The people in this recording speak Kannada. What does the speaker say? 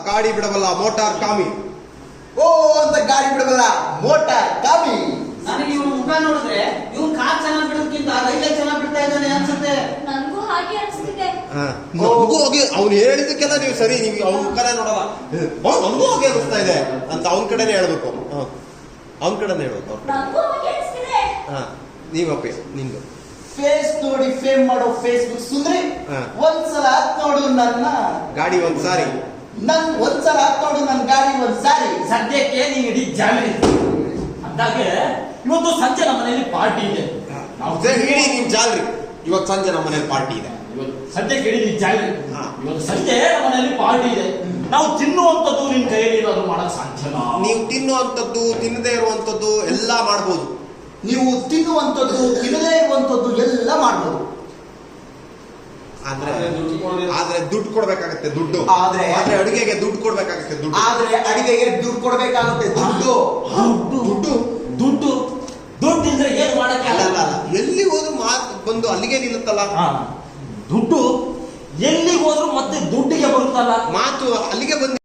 ಗಾಡಿ ಬಿಡಬಲ್ಲ ಮೋಟಾರ್ ಕಾಮಿ. ಓ ಅಂತ ಗಾಡಿ ಬಿಡಬಲ್ಲ ಮೋಟಾರ್ ಕಾಮಿ. ನನಗೆ ಇವನು ಮುಖ ನೋಡಿದ್ರೆ ಇವನ್ ಕಾರ್ ಚೆನ್ನಾಗಿ ಬಿಡೋದಕ್ಕಿಂತ ರೈಲೇ ಚೆನ್ನಾಗಿ ಬಿಡ್ತಾ ಇದ್ದಾನೆ ಅನ್ಸುತ್ತೆ. ನನಗೂ ಹಾಗೆ ಅನ್ಸುತ್ತಿದೆ. ನಮಗೂ ಹೋಗಿ ಅವ್ನು ಹೇಳಿದಕ್ಕೆಲ್ಲ ನೀವು ಸರಿ, ನೀವು ಅವ್ನ ಮುಖನೇ ನೋಡಲ್ಲ. ನಮಗೂ ಹೋಗಿ ಅನಿಸ್ತಾ ಇದೆ ಅಂತ ಅವನ ಕಡೆನೇ ಹೇಳ್ಬೇಕು. ಅವನ ಕಡೆನೇ ಹೇಳ್ಬೇಕು. ನನಗೂ ಹಾಗೆ ಅನ್ಸುತ್ತಿದೆ. ನೀವಪ್ಪಿ ನಿಂದು ಫೇಸ್ ನೋಡಿ ಫೇಮ್ ಮಾಡೋ ಫೇಸ್ಬುಕ್ ಸುಂದ್ರಿ. ಒಂದ್ಸಲ ಹತ್ ನೋಡು ನನ್ನ ಗಾಡಿ ಒಂದ್ಸಾರಿ, ಒಂದ್ಸಲ ಹತ್ ನೋಡು ನನ್ನ ಗಾಡಿ ಒಂದ್ಸಾರಿ. ಸದ್ಯಕ್ಕೆ ನೀ ಇಡೀ ಜಾಲಿ ಅಂದಾಗೆ ಇವತ್ತು ಸಂಜೆ ನಮ್ಮ ಮನೆಯಲ್ಲಿ ಪಾರ್ಟಿ ಇದೆ. ಇಡೀ ನಿಮ್ ಜಾಲ್ರಿ. ಇವತ್ತು ಸಂಜೆ ನಮ್ಮ ಮನೇಲಿ ಪಾರ್ಟಿ ಇದೆ. ಸದ್ಯಕ್ಕೆ ಇಡೀ ನೀ ಜಾಲಿ. ಇವತ್ತು ಸಂಜೆ ನಮ್ಮ ಮನೆಯಲ್ಲಿ ಪಾರ್ಟಿ ಇದೆ. ನಾವು ತಿನ್ನುವಂಥದ್ದು ನಿನ್ ಕೈಯಲ್ಲಿ ಇರೋದು ಮಾಡಕ್ ಸಾಧ್ಯನಾ? ನೀವು ತಿನ್ನುವಂಥದ್ದು ತಿನ್ನದೇ ಇರುವಂಥದ್ದು ಎಲ್ಲ ಮಾಡ್ಬೋದು. ನೀವು ತಿನ್ನುವಂಥದ್ದು ತಿನ್ನದೇ ಇರುವಂಥದ್ದು ಎಲ್ಲ ಮಾಡ್ಬೋದು. ಆದ್ರೆ ದುಡ್ಡು ಕೊಡ್ಬೇಕಾಗತ್ತೆ. ದುಡ್ಡು ಆದ್ರೆ ಅಡುಗೆಗೆ ದುಡ್ಡು ಕೊಡ್ಬೇಕಾಗತ್ತೆ. ದುಡ್ಡು ದುಡ್ಡು ಇದ್ರೆ ಏನ್ ಮಾಡಕ್ಕೆ ಅಲ್ಲ. ಎಲ್ಲಿ ಹೋದ್ರು ಮಾತು ಬಂದು ಅಲ್ಲಿಗೆ ನಿಲ್ಲುತ್ತಲ್ಲ. ದುಡ್ಡು ಎಲ್ಲಿಗೆ ಹೋದ್ರು ಮತ್ತೆ ದುಡ್ಡಿಗೆ ಬರುತ್ತಲ್ಲ. ಮಾತು ಅಲ್ಲಿಗೆ ಬಂದು